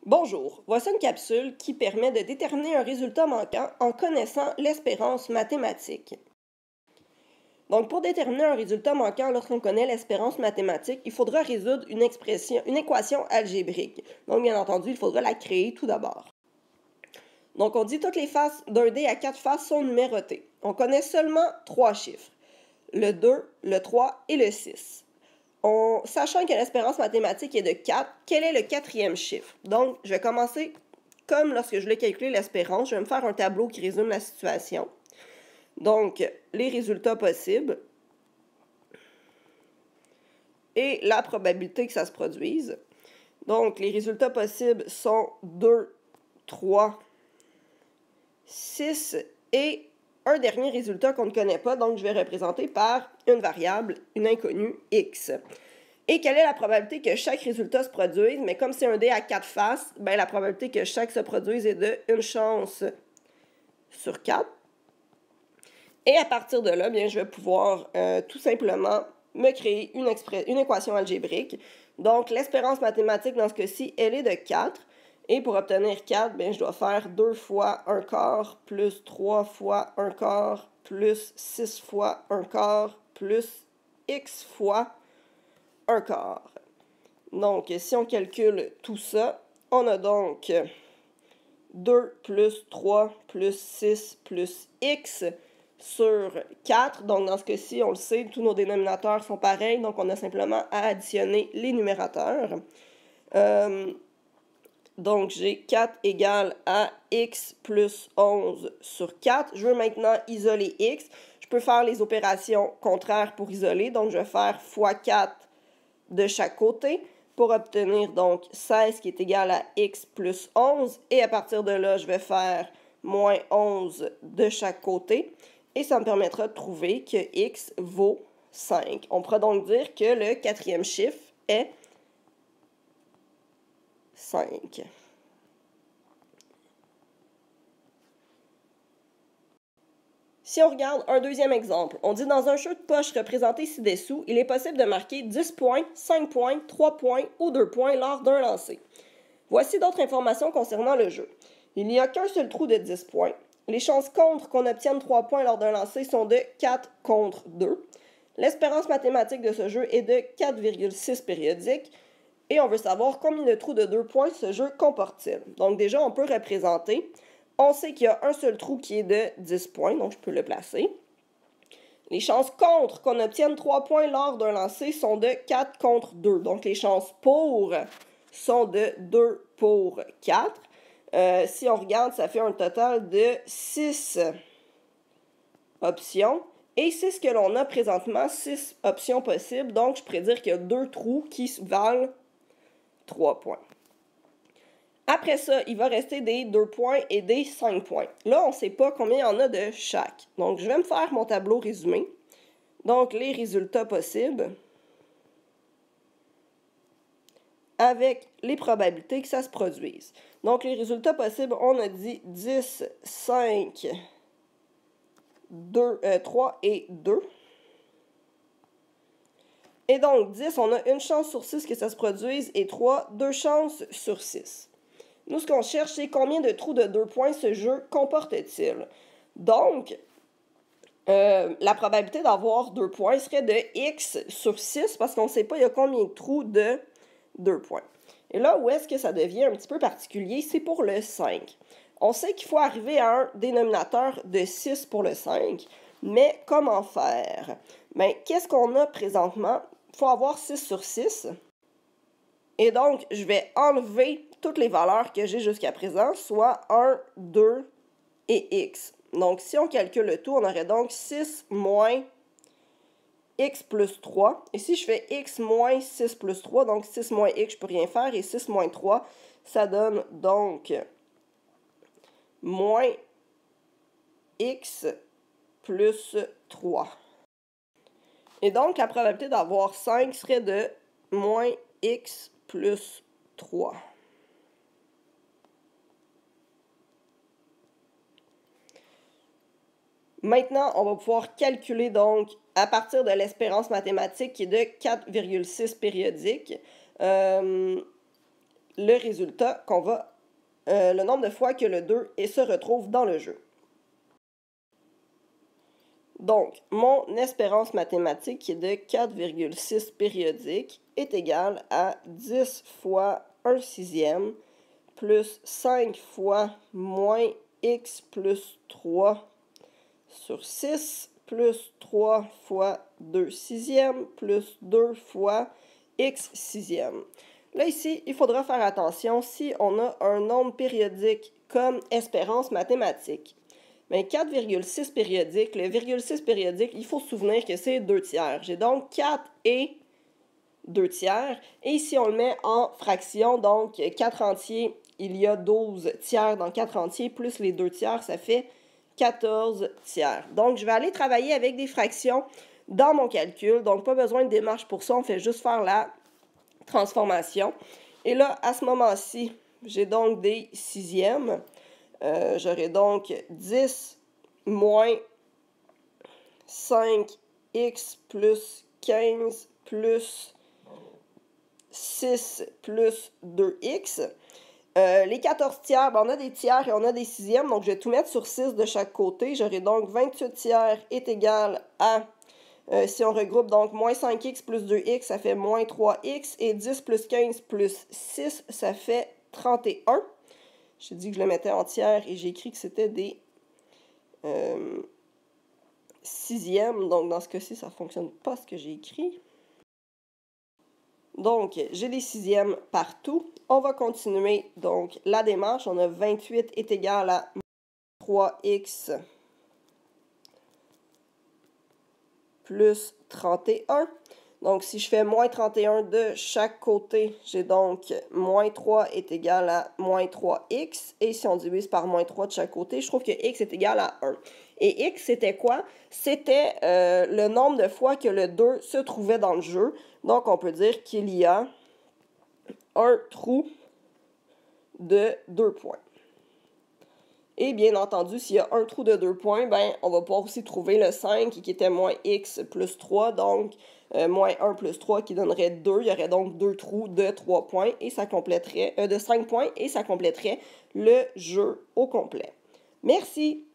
Bonjour, voici une capsule qui permet de déterminer un résultat manquant en connaissant l'espérance mathématique. Donc, pour déterminer un résultat manquant lorsqu'on connaît l'espérance mathématique, il faudra résoudre une équation algébrique. Donc, bien entendu, il faudra la créer tout d'abord. Donc, on dit toutes les faces d'un dé à 4 faces sont numérotées. On connaît seulement 3 chiffres, le 2, le 3 et le 6. Sachant que l'espérance mathématique est de 4, quel est le quatrième chiffre? Donc, je vais commencer comme lorsque je voulais calculer l'espérance. Je vais me faire un tableau qui résume la situation. Donc, les résultats possibles et la probabilité que ça se produise. Donc, les résultats possibles sont 2, 3, 6 et un dernier résultat qu'on ne connaît pas, donc je vais représenter par une variable, une inconnue, x. Et quelle est la probabilité que chaque résultat se produise? Mais comme c'est un dé à 4 faces, ben la probabilité que chaque se produise est de 1 chance sur 4. Et à partir de là, bien, je vais pouvoir tout simplement me créer une équation algébrique. Donc, l'espérance mathématique, dans ce cas-ci, elle est de 4. Et pour obtenir 4, bien, je dois faire 2 fois 1 quart, plus 3 fois 1 quart, plus 6 fois 1 quart, plus x fois 1 quart. Donc, si on calcule tout ça, on a donc 2 plus 3 plus 6 plus x sur 4. Donc, dans ce cas-ci, on le sait, tous nos dénominateurs sont pareils, donc on a simplement à additionner les numérateurs. Donc, j'ai 4 égale à x plus 11 sur 4. Je veux maintenant isoler x. Je peux faire les opérations contraires pour isoler. Donc, je vais faire fois 4 de chaque côté pour obtenir donc 16 qui est égal à x plus 11. Et à partir de là, je vais faire moins 11 de chaque côté. Et ça me permettra de trouver que x vaut 5. On pourra donc dire que le quatrième chiffre est 5. Si on regarde un deuxième exemple, on dit dans un jeu de poche représenté ci-dessous, il est possible de marquer 10 points, 5 points, 3 points ou 2 points lors d'un lancer. Voici d'autres informations concernant le jeu. Il n'y a qu'un seul trou de 10 points. Les chances contre qu'on obtienne 3 points lors d'un lancer sont de 4 contre 2. L'espérance mathématique de ce jeu est de 4,6 périodiques. Et on veut savoir combien de trous de 2 points ce jeu comporte-t-il. Donc déjà, on peut représenter. On sait qu'il y a un seul trou qui est de 10 points, donc je peux le placer. Les chances contre qu'on obtienne 3 points lors d'un lancer sont de 4 contre 2. Donc les chances pour sont de 2 pour 4. Si on regarde, ça fait un total de 6 options. Et c'est ce que l'on a présentement, 6 options possibles. Donc, je pourrais dire qu'il y a 2 trous qui valent 3 points. Après ça, il va rester des 2 points et des 5 points. Là, on ne sait pas combien il y en a de chaque. Donc, je vais me faire mon tableau résumé. Donc, les résultats possibles avec les probabilités que ça se produise. Donc, les résultats possibles, on a dit 10, 5, 3 et 2. Et donc, 10, on a une chance sur 6 que ça se produise et 3, 2 chances sur 6. Nous, ce qu'on cherche, c'est combien de trous de 2 points ce jeu comporte-t-il. Donc, la probabilité d'avoir 2 points serait de x sur 6 parce qu'on ne sait pas il y a combien de trous de 2 points. Et là, où est-ce que ça devient un petit peu particulier? C'est pour le 5. On sait qu'il faut arriver à un dénominateur de 6 pour le 5, mais comment faire? Bien, qu'est-ce qu'on a présentement? Il faut avoir 6 sur 6. Et donc, je vais enlever toutes les valeurs que j'ai jusqu'à présent, soit 1, 2 et x. Donc, si on calcule le tout, on aurait donc 6 moins x plus 3. Et si je fais x moins 6 plus 3, donc 6 moins x, je ne peux rien faire. Et 6 moins 3, ça donne donc moins x plus 3. Et donc, la probabilité d'avoir 5 serait de moins x plus 3. Maintenant, on va pouvoir calculer donc à partir de l'espérance mathématique qui est de 4,6 périodiques. le résultat qu'on va, le nombre de fois que le 2 se retrouve dans le jeu. Donc, mon espérance mathématique qui est de 4,6 périodiques est égale à 10 fois 1 sixième plus 5 fois moins x plus 3 sur 6 plus 3 fois 2 sixièmes plus 2 fois x sixième. Là, ici, il faudra faire attention si on a un nombre périodique comme espérance mathématique. Mais 4,6 périodique, le virgule 6 périodique, il faut se souvenir que c'est 2 tiers. J'ai donc 4 et 2 tiers. Et si on le met en fraction, donc 4 entiers, il y a 12 tiers dans 4 entiers, plus les 2 tiers, ça fait 14 tiers. Donc, je vais aller travailler avec des fractions dans mon calcul. Donc, pas besoin de démarche pour ça, on fait juste faire la transformation. Et là, à ce moment-ci, j'ai donc des sixièmes. J'aurai donc 10 moins 5x plus 15 plus 6 plus 2x. Les 14 tiers, ben on a des tiers et on a des sixièmes, donc je vais tout mettre sur 6 de chaque côté. J'aurai donc 28 tiers est égal à, si on regroupe donc moins 5x plus 2x, ça fait moins 3x, et 10 plus 15 plus 6, ça fait 31. J'ai dit que je le mettais en tiers et j'ai écrit que c'était des sixièmes. Donc, dans ce cas-ci, ça ne fonctionne pas ce que j'ai écrit. Donc, j'ai des sixièmes partout. On va continuer donc la démarche. On a 28 est égal à 3x plus 31. Donc, si je fais moins 31 de chaque côté, j'ai donc moins 3 est égal à moins 3x. Et si on divise par moins 3 de chaque côté, je trouve que x est égal à 1. Et x, c'était quoi? C'était le nombre de fois que le 2 se trouvait dans le jeu. Donc, on peut dire qu'il y a un trou de 2 points. Et bien entendu, s'il y a un trou de 2 points, ben, on va pouvoir aussi trouver le 5 qui était moins x plus 3, donc moins 1 plus 3 qui donnerait 2. Il y aurait donc 2 trous de 3 points et ça compléterait, de 5 points et ça compléterait le jeu au complet. Merci!